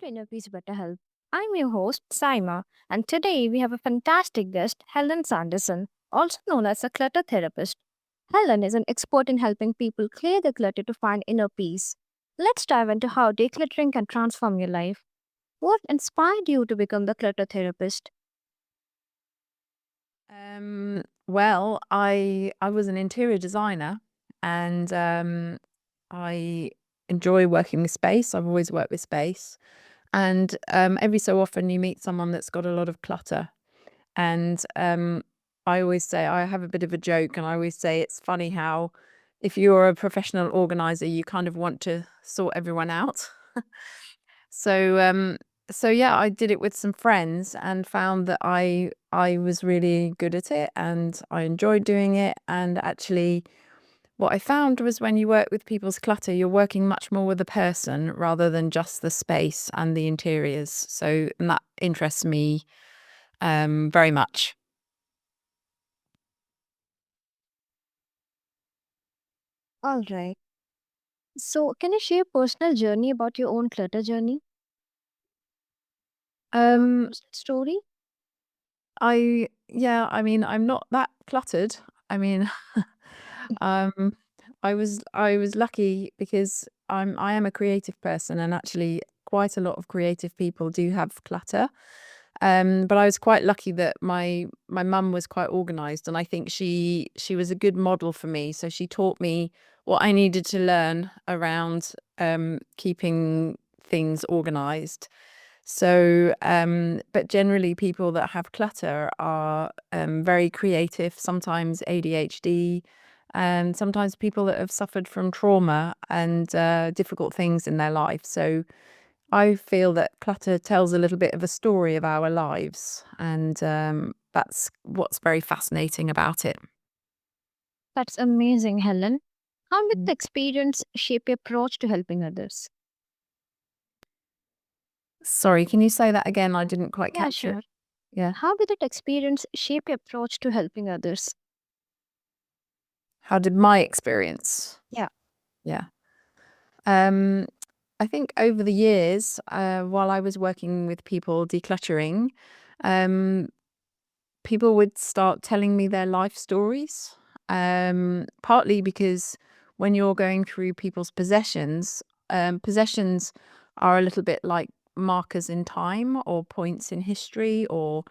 to Inner Peace Better Health. I'm your host, Saima, and today we have a fantastic guest, Helen Sanderson, also known as a clutter therapist. Helen is an expert in helping people clear the clutter to find inner peace. Let's dive into how decluttering can transform your life. What inspired you to become the clutter therapist? Well, I was an interior designer and I enjoy working with space. I've always worked with space. And every so often you meet someone that's got a lot of clutter. And I always say, I have a bit of a joke, and I always say it's funny how if you're a professional organizer, you kind of want to sort everyone out. So yeah, I did it with some friends and found that I was really good at it and I enjoyed doing it. And actually, what I found was when you work with people's clutter, you're working much more with the person rather than just the space and the interiors. So and that interests me very much. All right. So, can you share a personal journey about your own clutter journey? Your Um, personal story? I mean, I'm not that cluttered. I mean, um, I was lucky because I am a creative person, and actually quite a lot of creative people do have clutter. But I was quite lucky that my mum was quite organized, and I think she was a good model for me. So she taught me what I needed to learn around keeping things organized. So, but generally, people that have clutter are very creative, sometimes ADHD, and sometimes people that have suffered from trauma and difficult things in their life. So, I feel that clutter tells a little bit of a story of our lives, and that's what's very fascinating about it. That's amazing, Helen. How did Mm. the experience shape your approach to helping others? Sorry, can you say that again? I didn't quite Yeah, catch it. sure. Yeah. How did that experience shape your approach to helping others? How did my experience? Yeah. Yeah. Um, I think over the years, while I was working with people decluttering, um, people would start telling me their life stories. Partly because when you're going through people's possessions, possessions are a little bit like markers in time or points in history, or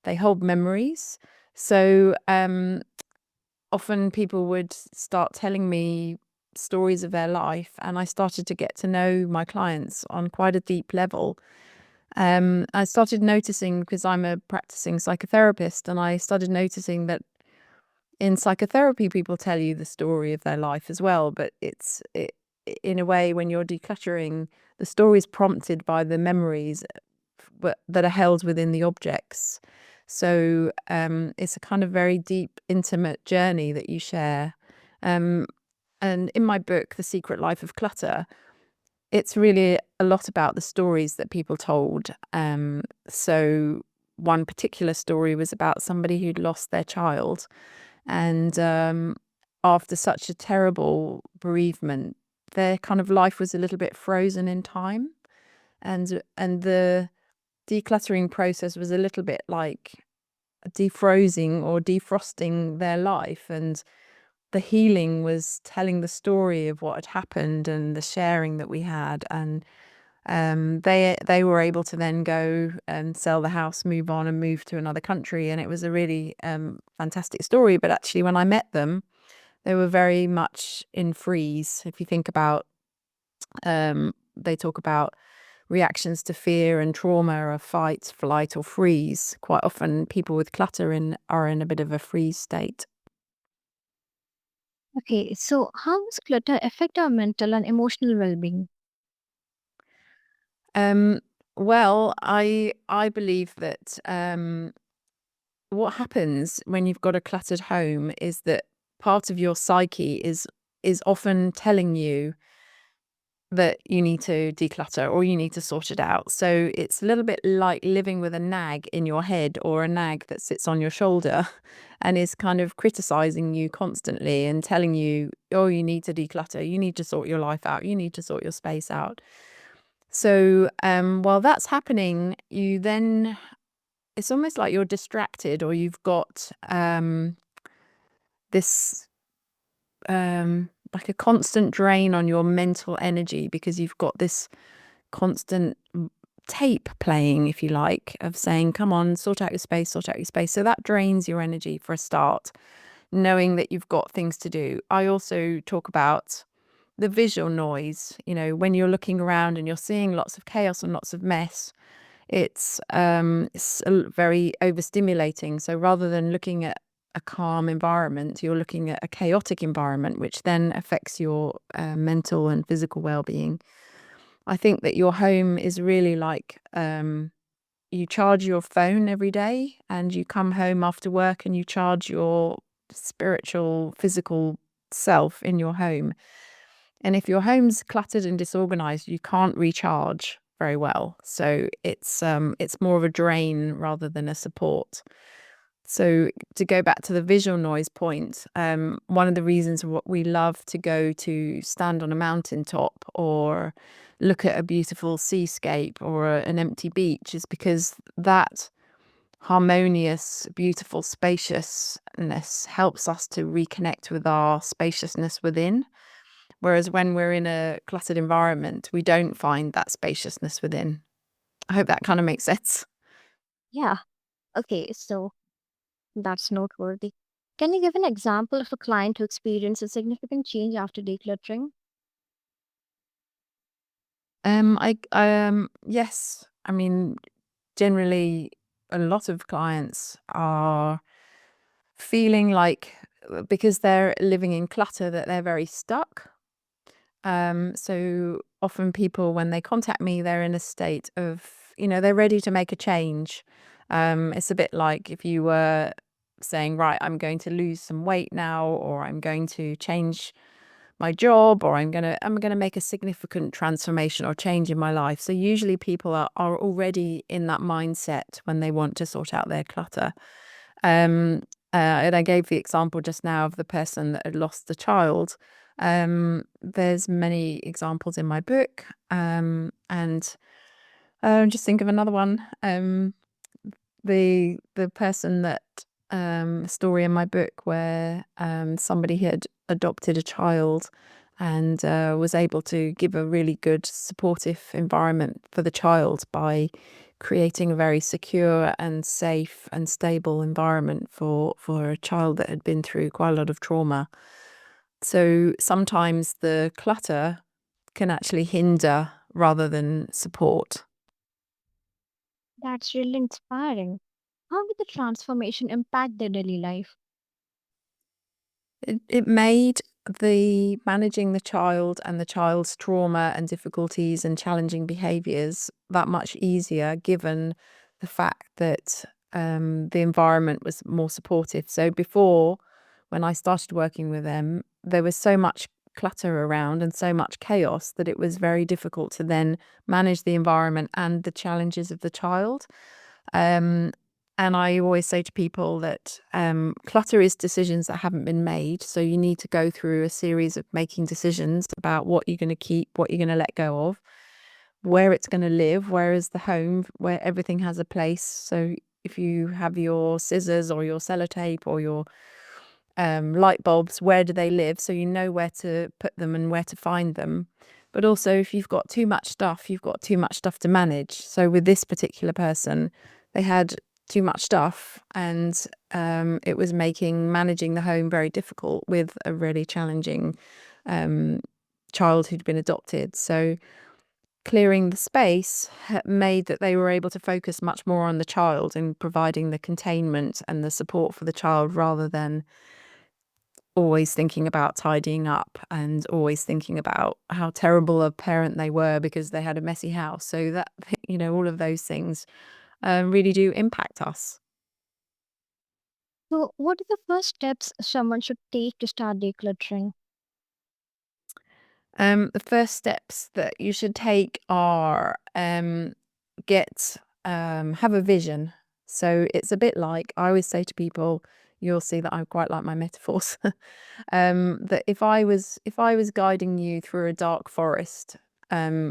they hold memories. So often people would start telling me stories of their life, and I started to get to know my clients on quite a deep level. I started noticing, because I'm a practicing psychotherapist, and I started noticing that in psychotherapy, people tell you the story of their life as well, but in a way, when you're decluttering, the story is prompted by the memories that are held within the objects. So it's a kind of very deep, intimate journey that you share. Um, and in my book, The Secret Life of Clutter, it's really a lot about the stories that people told. So one particular story was about somebody who'd lost their child, and after such a terrible bereavement, their kind of life was a little bit frozen in time, and the decluttering process was a little bit like defrosing or defrosting their life, and the healing was telling the story of what had happened and the sharing that we had. And they were able to then go and sell the house, move on, and move to another country, and it was a really fantastic story. But actually, when I met them, they were very much in freeze. If you think about, they talk about reactions to fear and trauma are fight, flight, or freeze. Quite often, people with clutter are in a bit of a freeze state. Okay, so how does clutter affect our mental and emotional well being? Um, well, I believe that what happens when you've got a cluttered home is that part of your psyche is often telling you that you need to declutter or you need to sort it out. So it's a little bit like living with a nag in your head, or a nag that sits on your shoulder and is kind of criticizing you constantly and telling you, oh, you need to declutter, you need to sort your life out, you need to sort your space out. So while that's happening, it's almost like you're distracted, or you've got this like a constant drain on your mental energy, because you've got this constant tape playing, if you like, of saying, come on, sort out your space, sort out your space. So that drains your energy for a start, knowing that you've got things to do. I also talk about the visual noise. When you're looking around and you're seeing lots of chaos and lots of mess, it's very overstimulating. So rather than looking at a calm environment, you're looking at a chaotic environment, which then affects your mental and physical well-being. I think that your home is really like, you charge your phone every day, and you come home after work and you charge your spiritual, physical self in your home. And if your home's cluttered and disorganized, you can't recharge very well. So it's more of a drain rather than a support. So to go back to the visual noise point, one of the reasons what we love to go to stand on a mountaintop or look at a beautiful seascape or an empty beach is because that harmonious, beautiful spaciousness helps us to reconnect with our spaciousness within. Whereas when we're in a cluttered environment, we don't find that spaciousness within. I hope that kind of makes sense. Yeah. Okay, so that's noteworthy. Can you give an example of a client who experienced a significant change after decluttering? Yes. I mean, generally, a lot of clients are feeling like, because they're living in clutter, that they're very stuck. So often people, when they contact me, they're in a state of, they're ready to make a change. It's a bit like if you were saying, right, I'm going to lose some weight now, or I'm going to change my job, or I'm gonna make a significant transformation or change in my life. So usually people are already in that mindset when they want to sort out their clutter. Um, and I gave the example just now of the person that had lost a child. There's many examples in my book, and just think of another one. The person that story in my book where somebody had adopted a child and was able to give a really good supportive environment for the child by creating a very secure and safe and stable environment for a child that had been through quite a lot of trauma. So sometimes the clutter can actually hinder rather than support. That's really inspiring. How did the transformation impact their daily life? It made the managing the child and the child's trauma and difficulties and challenging behaviours that much easier, given the fact that the environment was more supportive. So before, when I started working with them, there was so much clutter around and so much chaos that it was very difficult to then manage the environment and the challenges of the child. Um, and I always say to people that clutter is decisions that haven't been made. So you need to go through a series of making decisions about what you're going to keep, what you're going to let go of, where it's going to live, where is the home, where everything has a place. So if you have your scissors or your sellotape or your light bulbs, where do they live? So you know where to put them and where to find them. But also, if you've got too much stuff, you've got too much stuff to manage. So with this particular person, they had too much stuff, and it was making managing the home very difficult with a really challenging um, child who'd been adopted. So clearing the space made that they were able to focus much more on the child and providing the containment and the support for the child, rather than always thinking about tidying up and always thinking about how terrible a parent they were because they had a messy house. So that, all of those things really do impact us. So, what are the first steps someone should take to start decluttering? The first steps that you should take are get have a vision. So it's a bit like, I always say to people, you'll see that I quite like my metaphors. That if I was guiding you through a dark forest,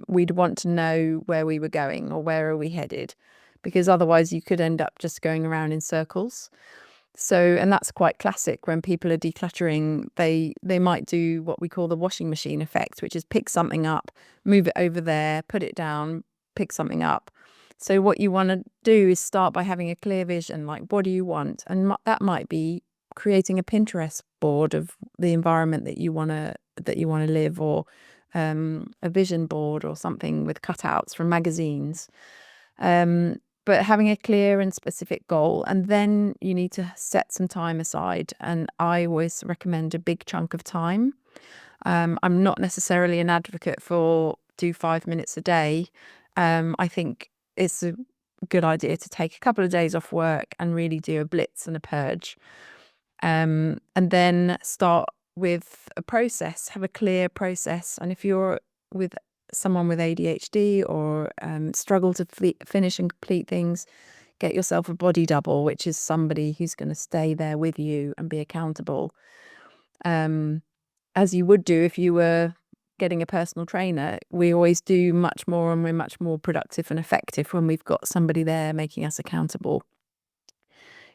we'd want to know where we were going or where are we headed, because otherwise you could end up just going around in circles. So, and that's quite classic when people are decluttering, they might do what we call the washing machine effect, which is pick something up, move it over there, put it down, pick something up. So what you want to do is start by having a clear vision, like what do you want? And that might be creating a Pinterest board of the environment that you want to live, or a vision board or something with cutouts from magazines. But having a clear and specific goal, and then you need to set some time aside. And I always recommend a big chunk of time. I'm not necessarily an advocate for do 5 minutes a day. I think it's a good idea to take a couple of days off work and really do a blitz and a purge. And then start with a process, have a clear process. And if you're with someone with ADHD or struggle to finish and complete things, get yourself a body double, which is somebody who's going to stay there with you and be accountable, as you would do if you were getting a personal trainer. We always do much more, and we're much more productive and effective when we've got somebody there making us accountable.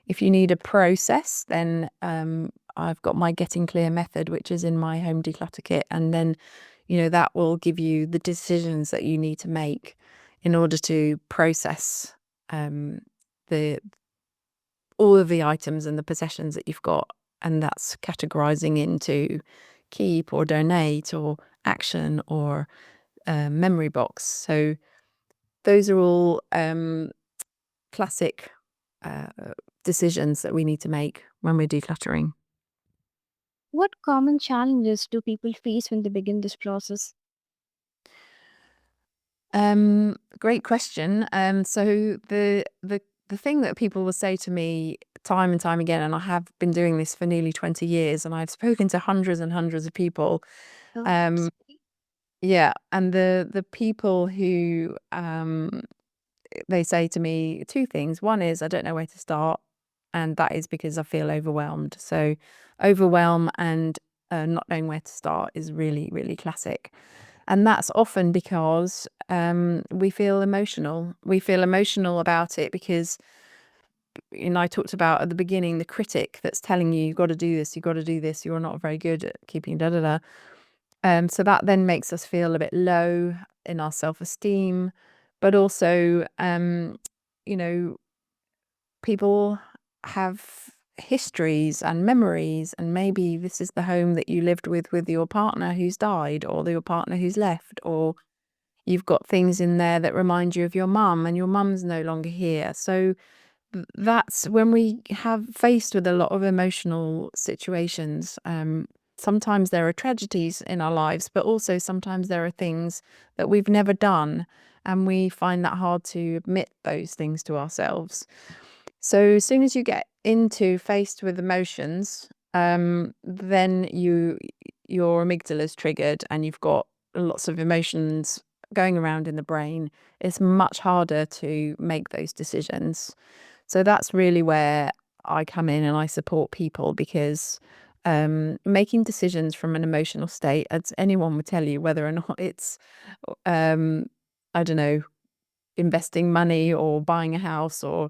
If you need a process, then I've got my Getting Clear method, which is in my home declutter kit. And then, that will give you the decisions that you need to make in order to process the all of the items and the possessions that you've got. And that's categorizing into keep or donate or action or memory box. So those are all classic decisions that we need to make when we're decluttering. What common challenges do people face when they begin this process? Great question. So the thing that people will say to me time and time again, and I have been doing this for nearly 20 years, and I've spoken to hundreds and hundreds of people. Oh, Um, yeah, and the people who they say to me two things. One is I don't know where to start, and that is because I feel overwhelmed. So overwhelm and not knowing where to start is really, really classic. And that's often because we feel emotional. We feel emotional about it because, I talked about at the beginning the critic that's telling you, you've got to do this, you've got to do this, you're not very good at keeping da da da. So that then makes us feel a bit low in our self-esteem, but also, you know, people have histories and memories, and maybe this is the home that you lived with your partner who's died, or your partner who's left, or you've got things in there that remind you of your mum, and your mum's no longer here. So that's when we have faced with a lot of emotional situations. Sometimes there are tragedies in our lives, but also sometimes there are things that we've never done, and we find that hard to admit those things to ourselves. So as soon as you get into faced with emotions, then your amygdala's triggered, and you've got lots of emotions going around in the brain. It's much harder to make those decisions. So that's really where I come in and I support people, because making decisions from an emotional state, as anyone would tell you, whether or not it's, I don't know, investing money or buying a house or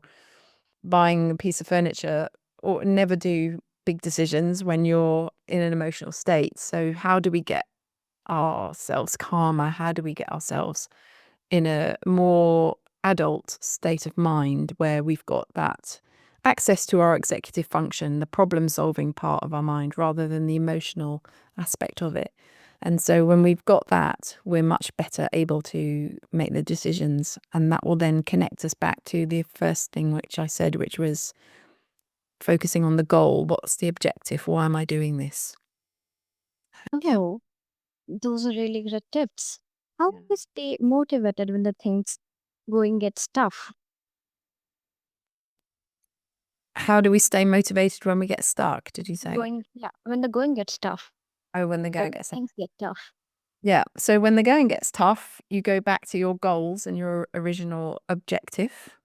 buying a piece of furniture, or never do big decisions when you're in an emotional state. So how do we get ourselves calmer? How do we get ourselves in a more adult state of mind where we've got that access to our executive function, the problem solving part of our mind, rather than the emotional aspect of it? And so when we've got that, we're much better able to make the decisions. And that will then connect us back to the first thing which I said, which was focusing on the goal. What's the objective? Why am I doing this? Oh, those are really great tips. How do we stay motivated when the things going gets tough? How do we stay motivated when we get stuck, did you say? Yeah, when the going gets tough, Oh, when the when going gets tough. things get tough. Yeah. So when the going gets tough, you go back to your goals and your original objective.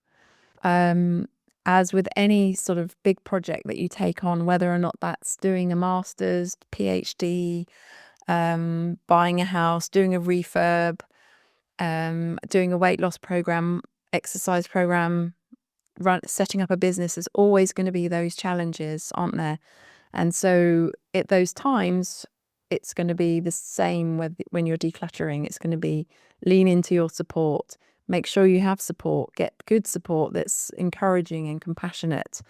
Um, as with any sort of big project that you take on, whether or not that's doing a master's, PhD, buying a house, doing a refurb, doing a weight loss program, exercise program, setting up a business, is always going to be those challenges, aren't there? And so at those times, it's going to be the same when you're decluttering. It's going to be lean into your support. Make sure you have support. Get good support that's encouraging and compassionate.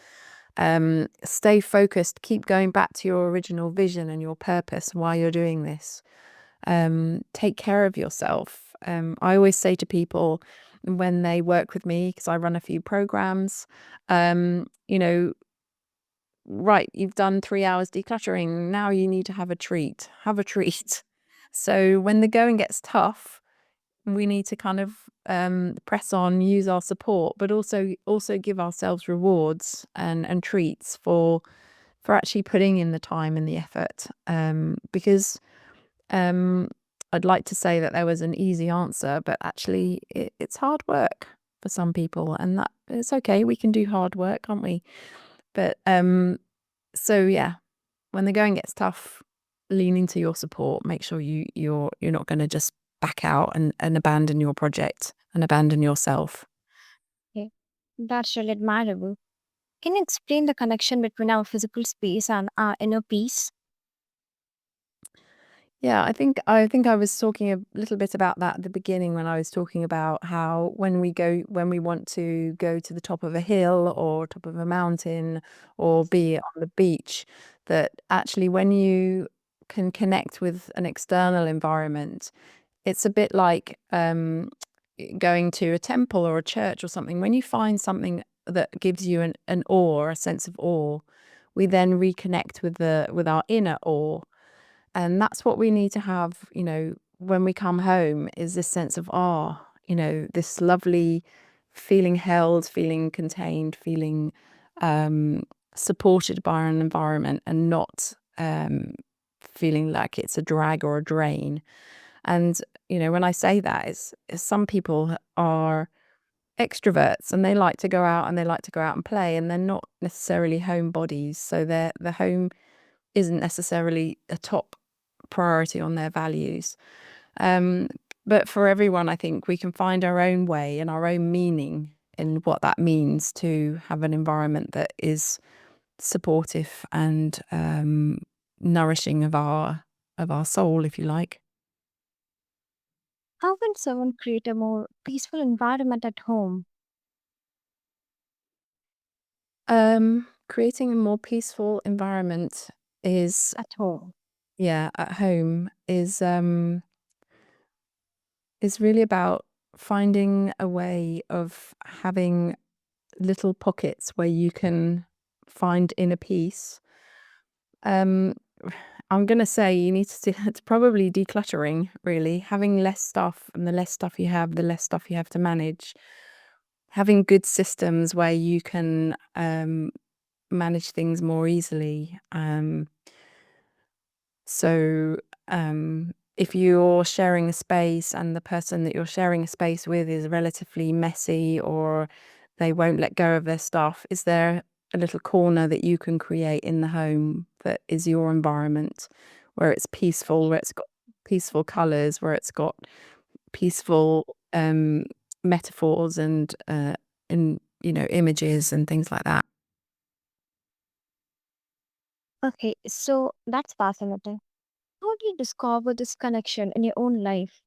Stay focused. Keep going back to your original vision and your purpose while you're doing this. Take care of yourself. I always say to people when they work with me, because I run a few programs, you know, right, you've done 3 hours decluttering. Now you need to have a treat. Have a treat. So when the going gets tough, we need to kind of press on, use our support, but also give ourselves rewards and treats for actually putting in the time and the effort. Because um, I'd like to say that there was an easy answer, but actually it's hard work for some people, and that it's okay. We can do hard work, can't we? But so yeah, when the going gets tough, lean into your support. Make sure you're not going to just back out and abandon your project and abandon yourself. Okay. That's really admirable. Can you explain the connection between our physical space and our inner peace? Yeah, I think I was talking a little bit about that at the beginning when I was talking about how when we want to go to the top of a hill or top of a mountain or be on the beach, that actually when you can connect with an external environment, it's a bit like going to a temple or a church or something. When you find something that gives you an awe, a sense of awe, we then reconnect with our inner awe. And that's what we need to have, when we come home, is this sense of awe, this lovely feeling held, feeling contained, feeling um, supported by an environment and not feeling like it's a drag or a drain. And, when I say that, is some people are extroverts and they like to go out and they like to go out and play, and they're not necessarily homebodies. So the home isn't necessarily a top priority on their values. Um, but for everyone, I think we can find our own way and our own meaning in what that means to have an environment that is supportive and nourishing of our soul, if you like. How can someone create a more peaceful environment at home? Creating a more peaceful environment is, At home. yeah, at home is really about finding a way of having little pockets where you can find inner peace. Um, I'm gonna say you need to it's probably decluttering, really, having less stuff, and the less stuff you have, the less stuff you have to manage. Having good systems where you can manage things more easily. So, if you're sharing a space and the person that you're sharing a space with is relatively messy or they won't let go of their stuff, is there a little corner that you can create in the home that is your environment, where it's peaceful, where it's got peaceful colors, where it's got peaceful metaphors and images and things like that? Okay, so that's fascinating. How do you discover this connection in your own life?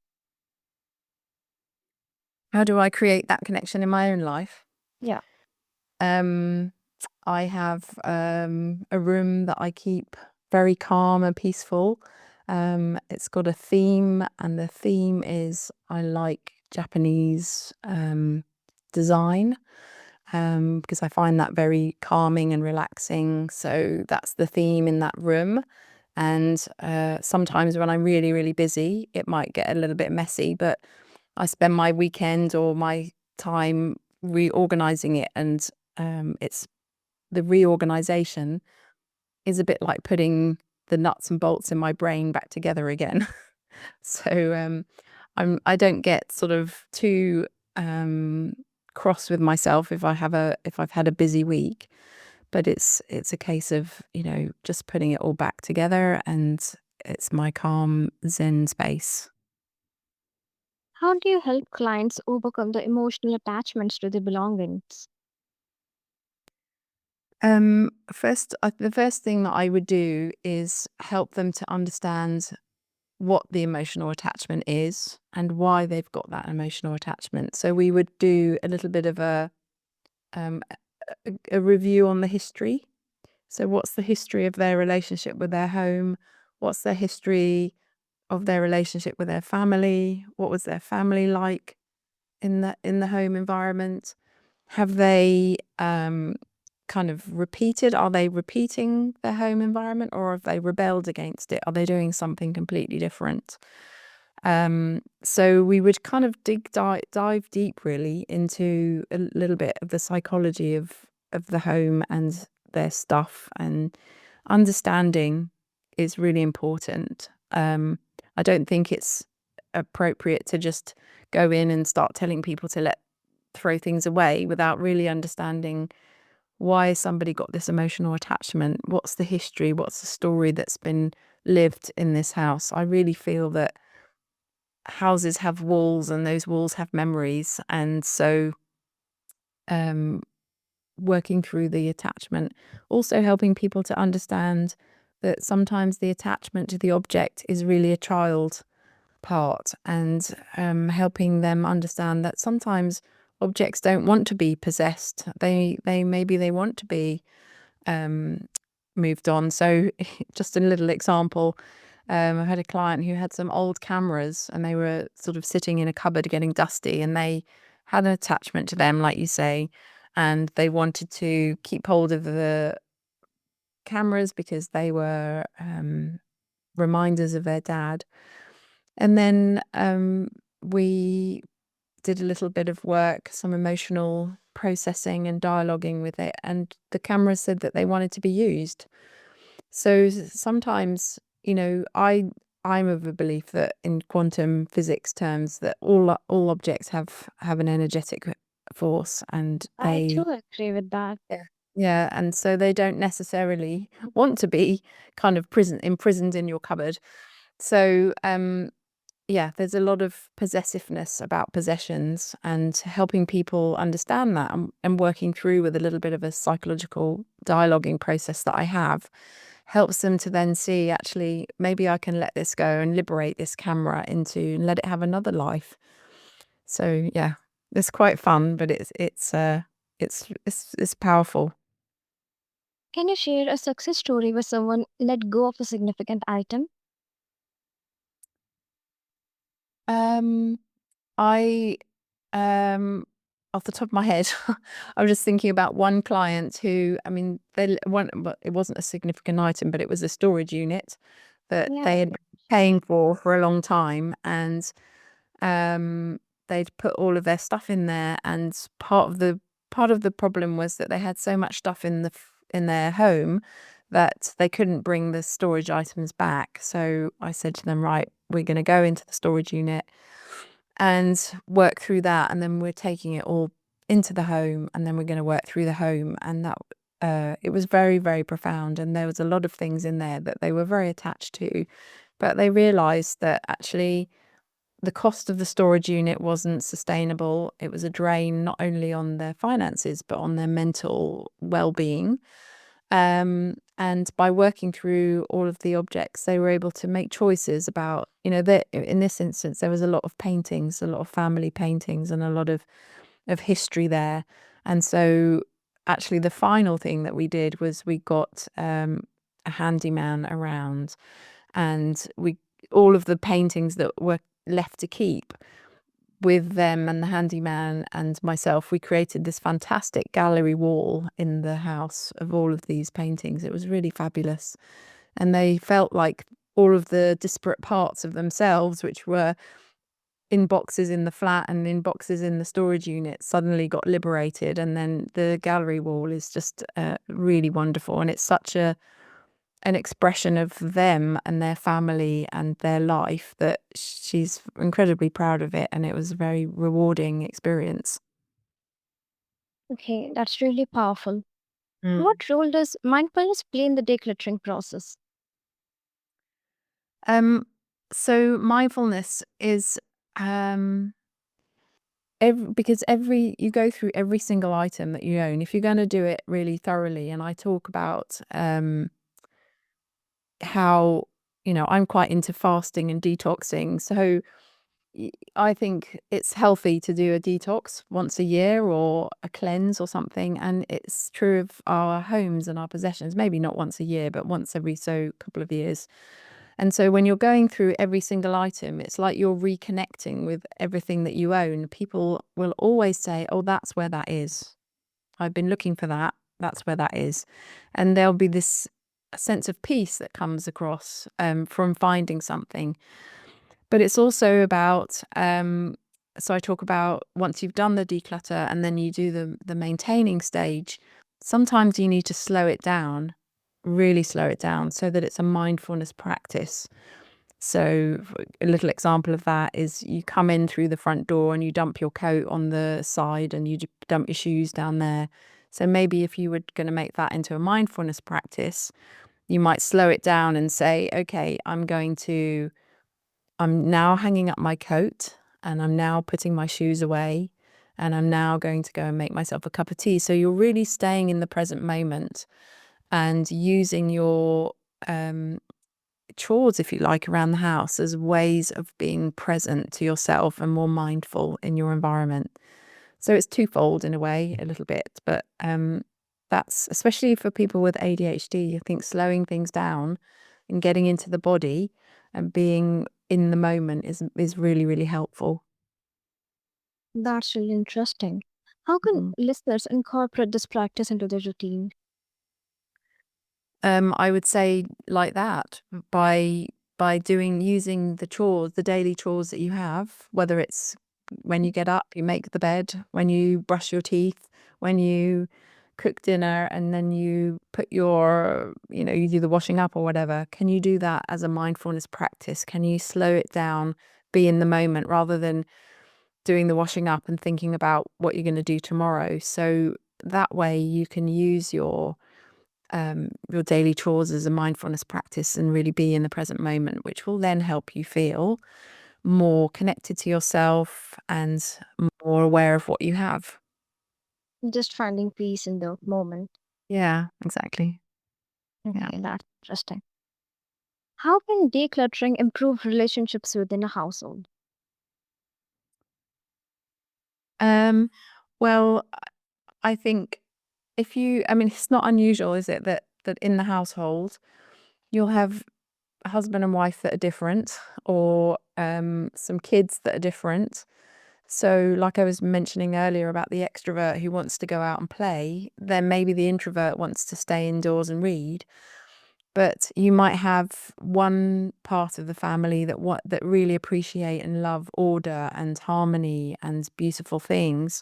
How do I create that connection in my own life? Yeah. Um, I have a room that I keep very calm and peaceful. It's got a theme, and the theme is I like Japanese design because I find that very calming and relaxing. So that's the theme in that room. And sometimes when I'm really, really busy, it might get a little bit messy, but I spend my weekend or my time reorganizing it, and it's the reorganization is a bit like putting the nuts and bolts in my brain back together again. So I don't get sort of too um, cross with myself if I've had a busy week, but it's a case of just putting it all back together, and it's my calm Zen space. How do you help clients overcome the emotional attachments to their belongings? The first thing that I would do is help them to understand what the emotional attachment is and why they've got that emotional attachment. So we would do a little bit of um, a review on the history. So what's the history of their relationship with their home? What's their history of their relationship with their family? What was their family like in the home environment? Have they kind of repeated? Are they repeating their home environment, or have they rebelled against it? Are they doing something completely different? So we would kind of dive deep really into a little bit of the psychology of the home and their stuff, and understanding is really important. I don't think it's appropriate to just go in and start telling people to throw things away without really understanding why somebody got this emotional attachment. What's the history? What's the story that's been lived in this house? I really feel that houses have walls and those walls have memories. And so, um, working through the attachment, also helping people to understand that sometimes the attachment to the object is really a child part, and helping them understand that sometimes objects don't want to be possessed. They maybe they want to be um, moved on. So just a little example, I had a client who had some old cameras and they were sort of sitting in a cupboard getting dusty, and they had an attachment to them, like you say, and they wanted to keep hold of the cameras because they were reminders of their dad. And then we did a little bit of work, some emotional processing and dialoguing with it, and the cameras said that they wanted to be used. So sometimes, I'm of a belief that in quantum physics terms that all objects have an energetic force, and I too agree with that. yeah, yeah, and so they don't necessarily want to be kind of imprisoned in your cupboard. So yeah, there's a lot of possessiveness about possessions, and helping people understand that, and working through with a little bit of a psychological dialoguing process that I have helps them to then see, actually, maybe I can let this go and liberate this camera into and let it have another life. So yeah, it's quite fun, but it's powerful. Can you share a success story where someone let go of a significant item? Um, I Um, Off the top of my head, I was just thinking about one client who, I mean, but it wasn't a significant item, but it was a storage unit that Yeah. they had been paying for a long time, and um, they'd put all of their stuff in there, and part of the problem was that they had so much stuff in their home that they couldn't bring the storage items back. So I said to them, right, we're going to go into the storage unit and work through that, and then we're taking it all into the home, and then we're going to work through the home. And that it was very, very profound, and there was a lot of things in there that they were very attached to, but they realized that actually the cost of the storage unit wasn't sustainable. It was a drain not only on their finances but on their mental well-being. And by working through all of the objects, they were able to make choices about, that in this instance, there was a lot of paintings, a lot of family paintings, and a lot of history there. And so, actually, the final thing that we did was we got a handyman around, and we all of the paintings that were left to keep, with them and the handyman and myself, we created this fantastic gallery wall in the house of all of these paintings. It was really fabulous. And they felt like all of the disparate parts of themselves, which were in boxes in the flat and in boxes in the storage unit, suddenly got liberated. And then the gallery wall is just really wonderful. And it's such an expression of them and their family and their life that she's incredibly proud of it, and it was a very rewarding experience. Okay, that's really powerful. Mm. What role does mindfulness play in the decluttering process? Um, so mindfulness is Um, because you go through every single item that you own. If you're going to do it really thoroughly, and I talk about how, I'm quite into fasting and detoxing. So I think it's healthy to do a detox once a year or a cleanse or something. And it's true of our homes and our possessions, maybe not once a year, but once every so couple of years. And so when you're going through every single item, it's like you're reconnecting with everything that you own. People will always say, oh, that's where that is. I've been looking for that. That's where that is. And there'll be this sense of peace that comes across from finding something. But it's also about, so I talk about once you've done the declutter and then you do the maintaining stage, sometimes you need to slow it down, really slow it down so that it's a mindfulness practice. So a little example of that is you come in through the front door and you dump your coat on the side and you dump your shoes down there. So maybe if you were going to make that into a mindfulness practice, you might slow it down and say, okay, I'm now hanging up my coat and I'm now putting my shoes away and I'm now going to go and make myself a cup of tea. So you're really staying in the present moment and using your chores, if you like, around the house as ways of being present to yourself and more mindful in your environment. So it's twofold in a way, a little bit, but that's especially for people with ADHD. I think slowing things down and getting into the body and being in the moment is really, really helpful. That's really interesting. How can Mhm. listeners incorporate this practice into their routine? I would say like that by using the chores, the daily chores that you have, whether it's when you get up, you make the bed, when you brush your teeth, when you cook dinner, and then you put you do the washing up or whatever. Can you do that as a mindfulness practice? Can you slow it down, be in the moment rather than doing the washing up and thinking about what you're going to do tomorrow? So that way you can use your daily chores as a mindfulness practice and really be in the present moment, which will then help you feel more connected to yourself and more aware of what you have. Just finding peace in the moment. Yeah, exactly. Yeah. Okay, that's interesting. How can decluttering improve relationships within a household? Um, well, I think I mean, it's not unusual, is it, that in the household you'll have a husband and wife that are different or some kids that are different. So, like I was mentioning earlier about the extrovert who wants to go out and play, then maybe the introvert wants to stay indoors and read. But you might have one part of the family that really appreciate and love order and harmony and beautiful things,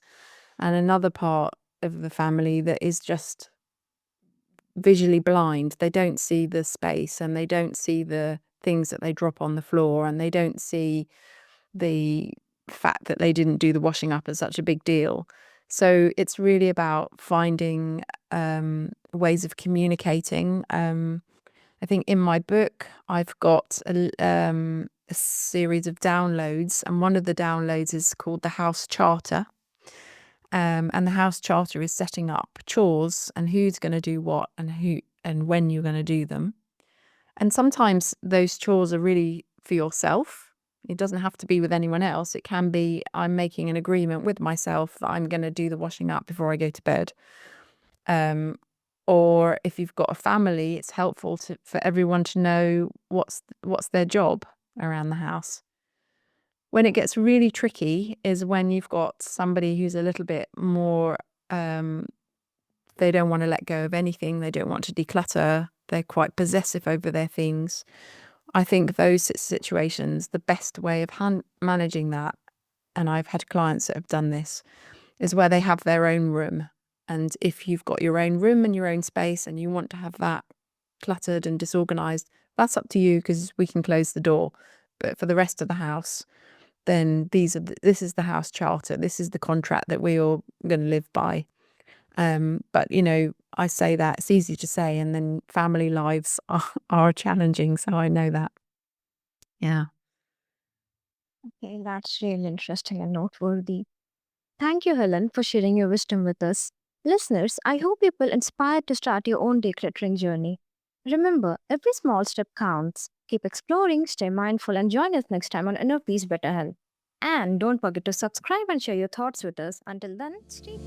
and another part of the family that is just visually blind. They don't see the space and they don't see the things that they drop on the floor and they don't see the fact that they didn't do the washing up as such a big deal. So it's really about finding ways of communicating. I think in my book, I've got a series of downloads, and one of the downloads is called the House Charter. And the House Charter is setting up chores and who's going to do what and when you're going to do them. And sometimes those chores are really for yourself. It doesn't have to be with anyone else. It can be I'm making an agreement with myself that I'm going to do the washing up before I go to bed. Um, or if you've got a family, it's helpful for everyone to know what's their job around the house. When it gets really tricky is when you've got somebody who's a little bit more, um, they don't want to let go of anything. They don't want to declutter. They're quite possessive over their things. I think those situations, the best way of managing that, and I've had clients that have done this, is where they have their own room. And if you've got your own room and your own space and you want to have that cluttered and disorganized, that's up to you because we can close the door. But for the rest of the house, then this is the house charter. This is the contract that we all going to live by. But I say that it's easy to say, and then family lives are challenging. So I know that. Yeah. Okay, that's really interesting and noteworthy. Thank you, Helen, for sharing your wisdom with us. Listeners, I hope you feel inspired to start your own decluttering journey. Remember, every small step counts. Keep exploring, stay mindful, and join us next time on Inner Peace Better Health. And don't forget to subscribe and share your thoughts with us. Until then, stay